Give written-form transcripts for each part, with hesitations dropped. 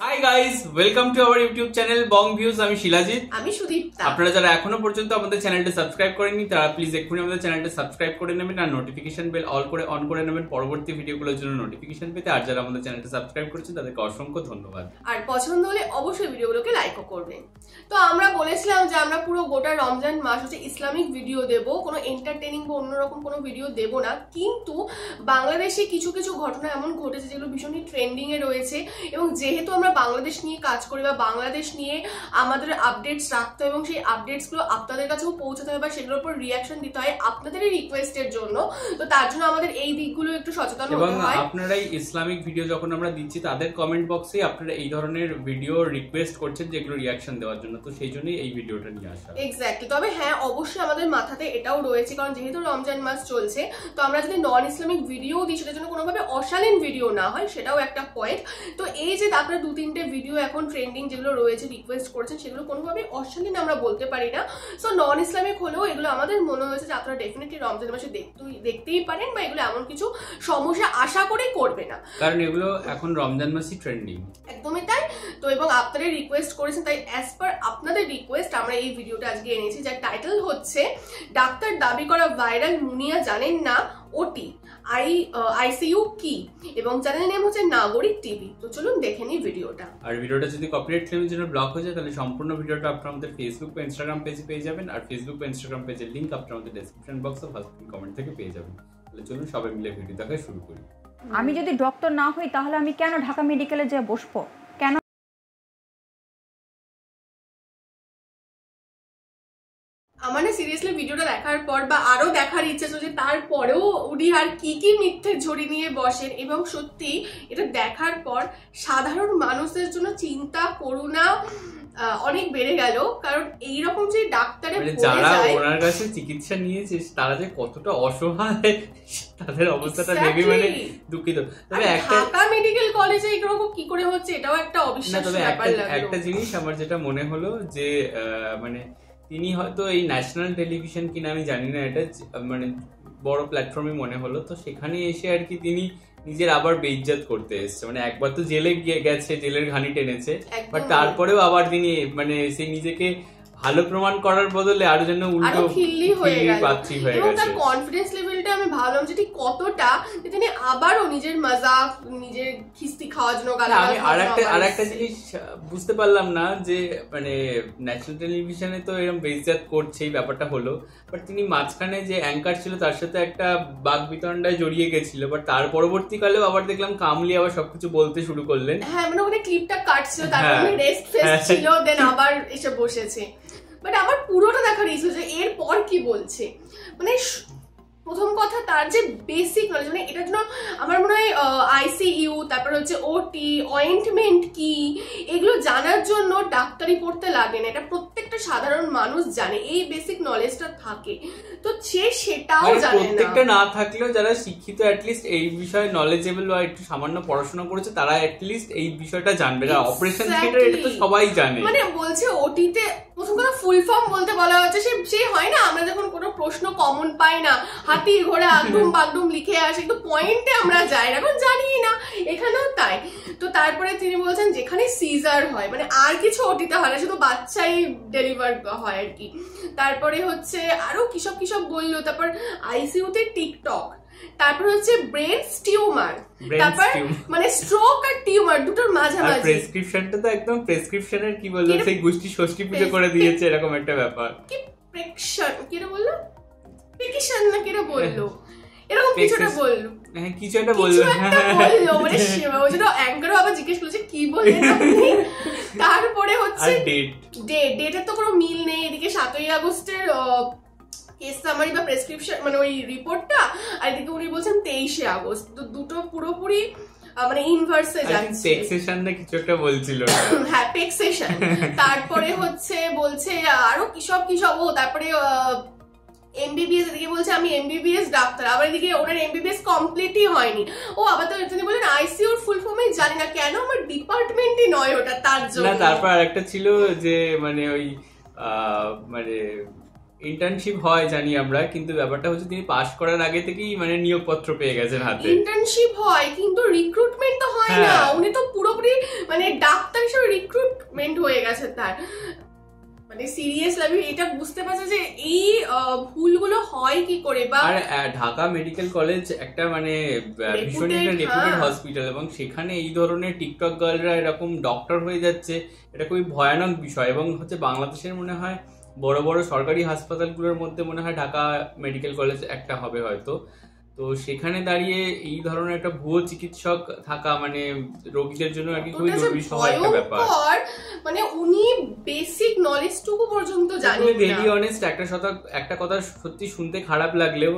Hi guys, welcome to our YouTube channel Bong views. আমি শিলাজিৎ, আমি সুদীপ্তা। আপনারা যারা এখনো পর্যন্ত আমাদের চ্যানেলটা সাবস্ক্রাইব করেননি তারা প্লিজ এক্ষুনি আমাদের চ্যানেলটা সাবস্ক্রাইব করে নেবেন আর নোটিফিকেশন বেল অন করে নেবেন পরবর্তী ভিডিওগুলোর জন্য নোটিফিকেশন পেতে। আর যারা আমাদের চ্যানেলটা সাবস্ক্রাইব করেছেন তাদেরকে অসংখ্য ধন্যবাদ। আর পছন্দ হলে অবশ্যই ভিডিওগুলোকে লাইকও করবেন। তো আমরা বলেছিলাম যে আমরা পুরো গোটা রমজান মাস হচ্ছে ইসলামিক ভিডিও দেব, কোনো এন্টারটেইনিং বা অন্যরকম কোনো ভিডিও দেব না। কিন্তু বাংলাদেশে কিছু কিছু ঘটনা এমন ঘটেছে যেগুলো ভীষণই ট্রেন্ডিং এ রয়েছে, এবং যেহেতু আমরা বাংলাদেশ নিয়ে কাজ করি বা বাংলাদেশ নিয়ে আমাদের আপডেটস রাখতে হয় এবং সেই আপডেটসগুলো আপনাদের কাছেও পৌঁছাতে হয় বা সেগুলোর উপর রিয়াকশন দিতে হয় আপনাদেরই রিকোয়েস্টের জন্য। তো তার জন্য আমাদের এই দিকগুলো একটু সচেতন হতে হয়। এবং আপনারাই ইসলামিক ভিডিও যখন আমরা দিচ্ছি তাদের কমেন্ট বক্সে আপনারা এই ধরনের ভিডিও রিকোয়েস্ট করছেন যেগুলো রিয়াকশন দেওয়ার জন্য, তো সেই জন্যই এই ভিডিওটা নিয়ে আসা। এক্স্যাক্টলি। তবে হ্যাঁ, অবশ্যই আমাদের মাথাতে এটাও রয়েছে, কারণ যেহেতু রমজান মাস চলছে তো আমরা যদি নন ইসলামিক ভিডিও দিই সেটার জন্য কোনোভাবে অশালীন ভিডিও না হয়, সেটাও একটা পয়েন্ট। তো এই যে আপনারা 2-3টে ভিডিও এখন ট্রেন্ডিং যেগুলো রয়েছে রিকোয়েস্ট করছেন সেগুলো কোনোভাবে অশালীন আমরা বলতে পারি না। সো নন ইসলামিক হলেও এগুলো আমাদের মনে হয়েছে যে আপনারা ডেফিনেটলি রমজান মাসে দেখতেই পারেন বা এগুলো এমন কিছু সমস্যা আশা করেই করবে না, কারণ এগুলো এখন রমজান মাসই ট্রেন্ডিং। একদমই তাই। তো এবং আপনারা রিকোয়েস্ট করেছেন, তাই অ্যাজ পার আপনাদের রিকোয়েস্ট আমরা এই ভিডিওটা আজকে এনেছি, যার টাইটেল হচ্ছে ডাক্তার দাবি করা ভাইরাল মুনিয়া জানেন না ওটি আইসিইউ কি, এবং চ্যানেল নেম হচ্ছে নাগরিক টিভি। তো চলুন দেখে নিই ভিডিওটা। আর ভিডিওটা যদি কপিরাইট ক্লেমের জন্য ব্লক হয়ে যায় তাহলে সম্পূর্ণ ভিডিওটা আপনারা আমাদের ফেসবুক বা ইনস্টাগ্রাম পেজে পেয়ে যাবেন, আর ফেসবুক বা ইনস্টাগ্রাম পেজের লিংক আপনারা আমাদের ডেসক্রিপশন বক্স ও ফার্স্ট কমেন্ট থেকে পেয়ে যাবেন। তাহলে চলুন সবাই মিলে ভিডিও দেখা শুরু করি। আমি যদি ডক্টর না হই তাহলে আমি কেন ঢাকা মেডিকেলে যেয়ে বসবো? কেন? আমার না সিরিয়াসলি ভিডিওটা দেখার পর বা আরো দেখার ইচ্ছা ছিল যে তারপরেও উনি আর কি কি মিথ্যে ঝুড়ি নিয়ে বসেন, এবং সত্যি এটা দেখার পর সাধারণ মানুষের জন্য চিন্তা করুণা অনেক বেড়ে গেল। কারণ এইরকম যে ডাক্তারে যারা ওনার কাছে চিকিৎসা নিয়েছে তারা যে কতটা অসহায় তাদের অবস্থাটা ভেবে মানে দুঃখিত। তবে ঢাকা মেডিকেল কলেজে এরকম কি করে হচ্ছে এটাও একটা অবিশ্বাস্য ব্যাপার লাগলো। একটা জিনিস আমার যেটা মনে হলো যে মানে তিনি হয়তো এই ন্যাশনাল টেলিভিশন কিনা আমি জানি না, এটা মানে বড় প্ল্যাটফর্মে মনে হলো, তো সেখানে এসে আর কি তিনি নিজের আবার বেইজ্জত করতে এসছে। মানে একবার তো জেলে গেছে, জেলের ঘানি টেনেছে, বাট তারপরেও আবার তিনি মানে সে নিজেকে ভালো প্রমাণ করার বদলে আরো যেন উল্টো খিল্লি হয়ে গেল। এবং তার গেছে। কনফিডেন্স লেভেলটা আমি ভাবলাম যে ঠিক কতটা যে তিনি আবারও নিজের মজাক, নিজের খিস্তি খাওয়ার জন্য আমি আরেকটা জিনিস বুঝতে পারলাম না যে মানে ন্যাশনাল টেলিভিশনে তো এরকম বেইজ্জত করছে এই ব্যাপারটা হলো, বাট তিনি মাঝখানে যে অ্যাঙ্কার ছিল তার সাথে একটা বাক বিতণ্ডায় জড়িয়ে গেছিল, বাট তার পরবর্তীকালেও আবার দেখলাম কামলি আবার সবকিছু বলতে শুরু করলেন। হ্যাঁ, মানে ওখানে ক্লিপটা কাটছিল, তারপরে রেস্ট ফেস্ট ছিল, দেন আবার এসে বসেছে। বাট আমার পুরোটা দেখার ইচ্ছে যে এরপর কি বলছে। মানে প্রথম কথা তার যে বেসিক নলেজ, মানে এটার জন্য আমার মনে হয় আইসিইউ, তারপর হচ্ছে ওটি, অয়েন্টমেন্ট কি, এগুলো জানার জন্য ডাক্তারি পড়তে লাগে না, এটা প্রত্যেকটা সাধারণ মানুষ জানে, এই বেসিক নলেজটা থাকে। তো সেটাও জানে না। প্রত্যেকটা না থাকলেও যারা শিক্ষিত অ্যাটলিস্ট এই বিষয়ে নলেজেবল বা একটু সামান্য পড়াশোনা করেছে তারা অ্যাটলিস্ট এই বিষয়টা জানবে। অপারেশন থিয়েটার এটা তো সবাই জানে। মানে বলছে ওটিতে প্রথম কথা ফুল ফর্ম বলতে বলা হচ্ছে, সে হয় না আমরা যখন কোনো প্রশ্ন কমন পাই না, হাতি ঘোড়া আগডুম বাগডুম লিখে আসে, কিন্তু পয়েন্টে আমরা যাই না, এখন জানি না, এখানেও তাই। তো তারপরে তিনি বলছেন যেখানে সিজার হয়, মানে আর কিছু ওটিতে হয় না, শুধু বাচ্চাই ডেলিভার হয় আর কি। তারপরে হচ্ছে আরো কিসব বললো, তারপর আইসিইউতে টিকটক, তারপর হচ্ছে ব্রেন টিউমার, তারপর মানে স্ট্রোক আর টিউমার দুটোর মাঝামাঝি। প্রেসক্রিপশনটা তো একদম প্রেসক্রিপশনের কি বলবো, সেই গোষ্ঠী ষষ্ঠী পুজো করে দিয়েছে এরকম একটা ব্যাপার। কি প্রেকশন কিরা বললো, প্রেকিশন না কিরা বললো, এরকম কিছুটা বললো। হ্যাঁ, কিছু একটা বললো, মানে ওই জন্য অ্যাঙ্কারও আবার জিজ্ঞেস করছে কি বললেন আপনি। তারপরে হচ্ছে ডেটের তো কোনো মিল নেই, এদিকে 7ই আগস্টের কেস সামারি বা প্রেসক্রিপশন মানে ওই রিপোর্টটা, আর এদিকে উনি বলছেন 23শে আগস্ট, তো দুটো পুরোপুরি মানে ইনভার্সে যাচ্ছে। টেক্সেশন না কিছু একটা বলছিল, হ্যাঁ টেক্সেশন। তারপরে হচ্ছে বলছে আরো কিসব ও, তারপরে এমবিবিএস, এদিকে বলছে আমি এমবিবিএস ডাক্তার, আবার এদিকে ওনার এমবিবিএস কমপ্লিটই হয়নি। ও আবার তো তিনি বলেন আইসিইউর ফুল ফর্মে জানি না, কেন আমার ডিপার্টমেন্টই নয় ওটা, তার জন্য। তারপর আরেকটা ছিল যে মানে ওই মানে ইন্টার্নশিপ হয় জানি আমরা, কিন্তু ব্যাপারটা হচ্ছে তিনি পাশ করার আগে থেকেই মানে নিয়োগপত্র পেয়ে গেছেন হাতে। ইন্টার্নশিপ হয় কিন্তু রিক্রুটমেন্ট তো হয় না, উনি তো পুরোপুরি মানে ডাক্তার হিসেবে রিক্রুটমেন্ট হয়ে গেছে তার। মানে সিরিয়াসলি আমি এটা বুঝতে পারছি যে এই ভুলগুলো হয় কি করে। বা আর ঢাকা মেডিকেল কলেজ একটা মানে ভীষণ একটা রেপুটেড হসপিটাল, এবং সেখানে এই ধরনের টিকটক গার্লরা এরকম ডক্টর হয়ে যাচ্ছে, এটা খুবই ভয়ানক বিষয়। এবং হচ্ছে বাংলাদেশের মনে হয় বড় বড় সরকারি হাসপাতালগুলোর মধ্যে মনে হয় ঢাকা মেডিকেল কলেজ একটা হবে হয়তো। তো সেখানে দাঁড়িয়ে এই ধরনের একটা ভুয়ো চিকিৎসক থাকা মানে রোগীদের জন্য আর কি খুবই দুর্বিষহ একটা ব্যাপার। মানে উনি বেসিক নলেজটুকু পর্যন্ত জানেন না। ভেরি অনেস্ট, একটা কথা সত্যি শুনতে খারাপ লাগলেও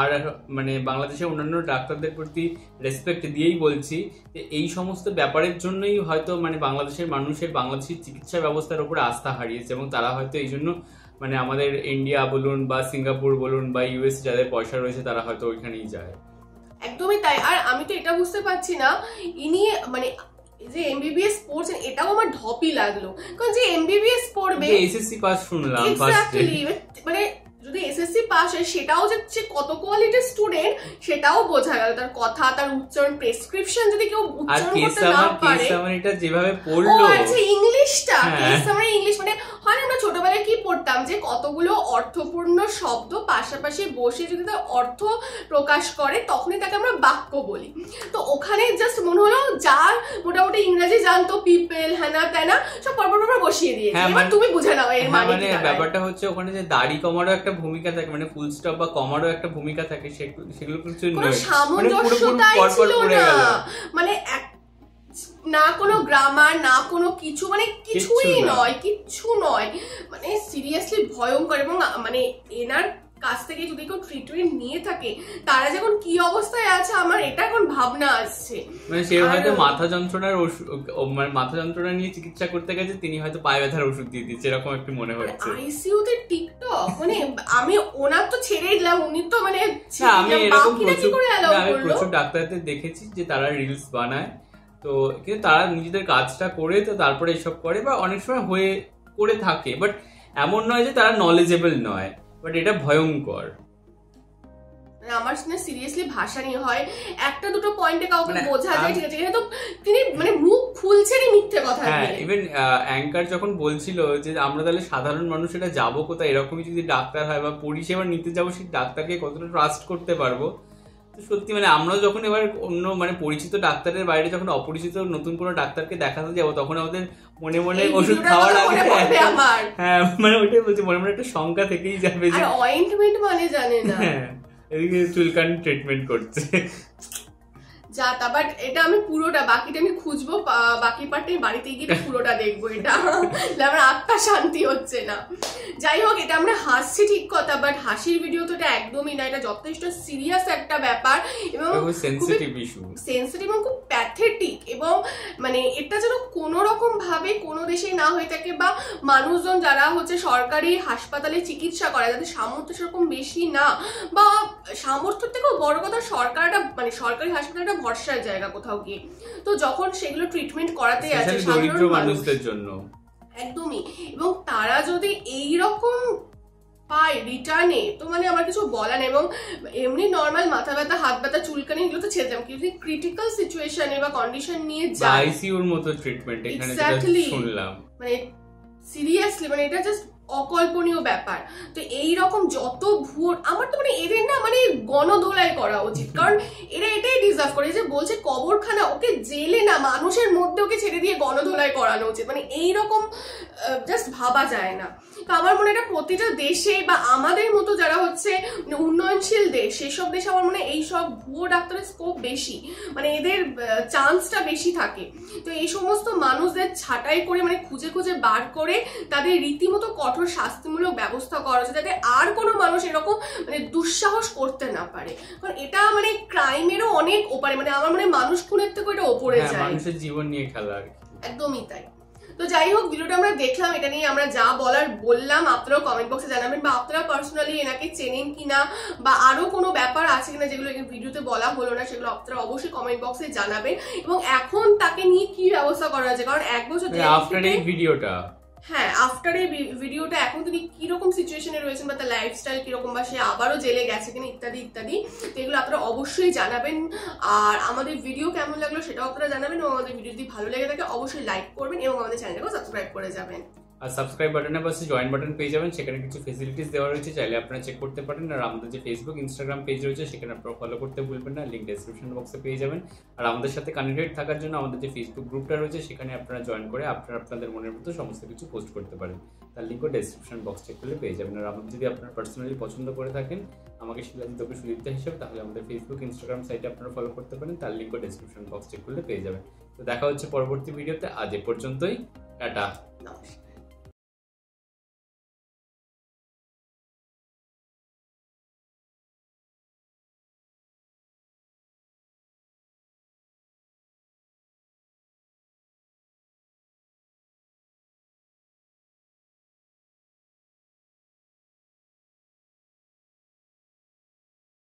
আর মানে বাংলাদেশের অন্যান্য ডাক্তারদের প্রতি রেসপেক্ট দিয়েই বলছি যে এই সমস্ত ব্যাপারের জন্যই হয়তো মানে বাংলাদেশের মানুষের বাংলাদেশের চিকিৎসা ব্যবস্থার উপরে আস্থা হারিয়েছে, এবং তারা হয়তো এই জন্য মানে আমাদের ইন্ডিয়া বলুন বা সিঙ্গাপুর বলুন বা ইউএস যাদের পয়সা রয়েছে তারা হয়তো ওইখানেই যায়। একদমই তাই। আর আমি তো এটা বুঝতে পারছি না ইনি মানে যে এমবিবিএস পড়ছেন এটাও আমার ঢপই লাগলো, কারণ যে এমবিবিএস পড়বে এসএসসি পাস শুনলাম এক্স্যাক্টলি, মানে যদি এসএসসি পাস হয় সেটাও যে কত কোয়ালিটির স্টুডেন্ট সেটাও বোঝা গেল, তার কথা, তার উচ্চারণ, প্রেসক্রিপশন যদি কেউ উচ্চারণ করতে না পারে। এটা যেভাবে পড়লো, ও আচ্ছা ইংলিশটা, কেস সামারি ইংলিশ, মানে হয় আমরা ছোটবেলায় কি পড়তাম যে কতগুলো অর্থপূর্ণ শব্দ পাশাপাশি বসে যদি তার অর্থ প্রকাশ করে তখনই তাকে আমরা বাক্য বলি। তো ওখানে জাস্ট মনে হলো যার মোটামুটি ইংরেজি জানতো, পিপল হ্যানা ত্যানা সব পরপর বসিয়ে দিয়েছে, এবার তুমি বুঝে নাও এর মানে কি। ব্যাপারটা হচ্ছে ওখানে যে দাড়ি কমারও একটা ভূমিকা থাকে, মানে ফুল স্টপ বা কমারও একটা ভূমিকা থাকে, সেগুলো কিছু নয়, সামঞ্জস্যতাই ছিল না, মানে না কোনো গ্রামার না কোনো কিছু, মানে কিছুই নয়, কিচ্ছু নয়, মানে সিরিয়াসলি ভয়ঙ্কর। এবং মানে এনার কাছ থেকে যদি কেউ ট্রিটমেন্ট নিয়ে থাকে তারা যখন কি অবস্থায় আছে আমার এটা এখন ভাবনা আসছে। মানে সে হয়তো মাথা যন্ত্রণার মানে মাথা যন্ত্রণা নিয়ে চিকিৎসা করতে গেছে, তিনি হয়তো পায়ে ব্যথার ওষুধ দিয়ে দিচ্ছে, এরকম একটু মনে হচ্ছে। আইসিইউ তে টিকটক মানে আমি ওনার তো ছেড়েই দিলাম, উনি তো মানে আমি এরকম প্রচুর ডাক্তারদের দেখেছি যে তারা রিলস বানায়, তো কিন্তু তারা নিজেদের কাজটা করে তো তারপরে এসব করে, বা অনেক সময় হয়ে করে থাকে, বাট এমন নয় যে তারা নলেজেবল নয়, বাট এটা ভয়ঙ্কর। আমার শুনে সিরিয়াসলি ভাষা নিয়ে হয় একটা দুটো পয়েন্টে কাউকে বোঝা যায়, ঠিক আছে, কিন্তু তিনি মানে মুখ খুলছেনই মিথ্যে কথা। হ্যাঁ, ইভেন অ্যাঙ্কার যখন বলছিল যে আমরা তাহলে সাধারণ মানুষ এটা যাবো কোথায়, এরকমই যদি ডাক্তার হয় বা পরিষেবা নিতে যাবো, সেই ডাক্তারকে কতটা ট্রাস্ট করতে পারবো। তো সত্যি মানে আমরা যখন এবার অন্য মানে পরিচিত ডাক্তারের বাইরে যখন অপরিচিত নতুন কোনো ডাক্তারকে দেখাতে যাবো, তখন আমাদের মনে মনে ওষুধ খাওয়ার আগে হ্যাঁ মানে ওইটাই বলছি, মনে মনে একটা শঙ্কা থেকেই যাবে যে অয়েন্টমেন্ট মানে জানে না, এদিকে চুলকানি ট্রিটমেন্ট করছে যা তা। বাট এটা আমি পুরোটা, বাকিটা আমি খুঁজবো, বাকি পার্টে বাড়িতে গিয়ে পুরোটা দেখবো, এটা আমার আত্মা শান্তি হচ্ছে না। যাই হোক, এটা আমরা হাসছি ঠিক কথা, বাট হাসির ভিডিও তো এটা একদমই না, এটা যথেষ্ট সিরিয়াস একটা ব্যাপার এবং সেনসিটিভ ইস্যু, সেনসিটিভ এবং খুব প্যাথেটিক। এবং মানে এটা যেন কোনো রকম ভাবে কোনো দেশে না হয়ে থাকে, বা মানুষজন যারা হচ্ছে সরকারি হাসপাতালে চিকিৎসা করে যাদের সামর্থ্য সেরকম বেশি না, বা সামর্থ্যের থেকেও বড় কথা সরকারটা মানে সরকারি হাসপাতালটা ভরসার জায়গা কোথাও গিয়ে, তো যখন সেগুলো ট্রিটমেন্ট করাতে আছে সাধারণ মানুষদের জন্য একদমই, এবং তারা যদি এইরকম পায় রিটার্নে, তো মানে আমার কিছু বলা নেই। এবং এমনি নর্মাল মাথা ব্যথা, হাত ব্যথা, চুলকানি এগুলো তো ছেড়ে যাবে, কিন্তু ক্রিটিক্যাল সিচুয়েশনে বা কন্ডিশন নিয়ে যায় আইসিইউর মতো ট্রিটমেন্ট এখানে শুনলাম, মানে সিরিয়াসলি মানে এটা জাস্ট অকল্পনীয় ব্যাপার। তো এইরকম যত ভুয়ো, আমার তো মানে এদের না মানে গণধোলাই করা উচিত, কারণ এরা এটাই ডিজার্ভ করে যে বলছে কবরখানা, ওকে জেলে না মানুষের মধ্যে ওকে ছেড়ে দিয়ে গণধোলাই করানো উচিত, মানে এইরকম জাস্ট ভাবা যায় না। তো আমার মনে হয় প্রতিটা দেশে বা আমাদের মতো যারা হচ্ছে উন্নয়নশীল দেশ, সেসব দেশে আমার মনে হয় এইসব ভুয়ো ডাক্তারের স্কোপ বেশি, মানে এদের চান্সটা বেশি থাকে। তো এই সমস্ত মানুষদের ছাঁটাই করে মানে খুঁজে খুঁজে বার করে তাদের রীতিমতো কঠোর শাস্তিমূলক ব্যবস্থা করা হচ্ছে, যাতে আর কোনো মানুষ এরকম মানে দুঃসাহস করতে না পারে, কারণ এটা মানে ক্রাইমেরও অনেক ওপারে, মানে আমার মনে হয় মানুষ খুনের থেকে এটা ওপরে যায়, মানুষের জীবন নিয়ে খেলা আর কি। একদমই তাই। তো যাই হোক, ভিডিওটা আমরা দেখলাম, এটা নিয়ে আমরা যা বলার বললাম, আপনারাও কমেন্ট বক্সে জানাবেন, বা আপনারা পার্সোনালি এনাকে চেনেন কিনা, বা আরো কোনো ব্যাপার আছে কিনা যেগুলো ভিডিওতে বলা হলো না, সেগুলো আপনারা অবশ্যই কমেন্ট বক্সে জানাবেন। এবং এখন তাকে নিয়ে কি ব্যবস্থা করা হয়েছে, কারণ 1 বছর আফটার এই ভিডিওটা, হ্যাঁ আফটার এই ভিডিওটা এখন তিনি কি কিরকম সিচুয়েশনে রয়েছেন বা তার লাইফস্টাইল কিরকম, বা সে আবারও জেলে গেছে কিনা, ইত্যাদি ইত্যাদি। তো এগুলো আপনারা অবশ্যই জানাবেন। আর আমাদের ভিডিও কেমন লাগলো সেটাও আপনারা জানাবেন, এবং আমাদের ভিডিও যদি ভালো লেগে থাকে অবশ্যই লাইক করবেন এবং আমাদের চ্যানেলটাকেও সাবস্ক্রাইব করে যাবেন। আর সাবস্ক্রাইব বাটনের পাশে জয়েন বাটন পেয়ে যাবেন, সেখানে কিছু ফেসিলিটিস দেওয়া রয়েছে, চাইলে আপনারা চেক করতে পারেন। আর আমাদের যে ফেসবুক ইনস্টাগ্রাম পেজ রয়েছে সেখানে আপনারা ফলো করতে ভুলবেন না, লিঙ্ক ডেসক্রিপশন বক্সে পেয়ে যাবেন। আর আমাদের সাথে কানেক্টেড থাকার জন্য আমাদের যে ফেসবুক গ্রুপটা রয়েছে সেখানে আপনারা জয়েন করে আপনারা আপনাদের মনের মতো সমস্ত কিছু পোস্ট করতে পারেন, তার লিঙ্কও ডেসক্রিপশন বক্স চেক করলে পেয়ে যাবেন। আর আমাদের যদি আপনারা পার্সোনালি পছন্দ করে থাকেন আমাকে শিলাজিৎ ওকে সুদীপ্তা হিসেবে, তাহলে আমাদের ফেসবুক ইনস্টাগ্রাম সাইটে আপনারা ফলো করতে পারেন, তার লিঙ্কও ডেসক্রিপশন বক্স চেক করলে পেয়ে যাবেন। তো দেখা হচ্ছে পরবর্তী ভিডিওতে, আজ এ পর্যন্তই, টাটা। নমস্কার।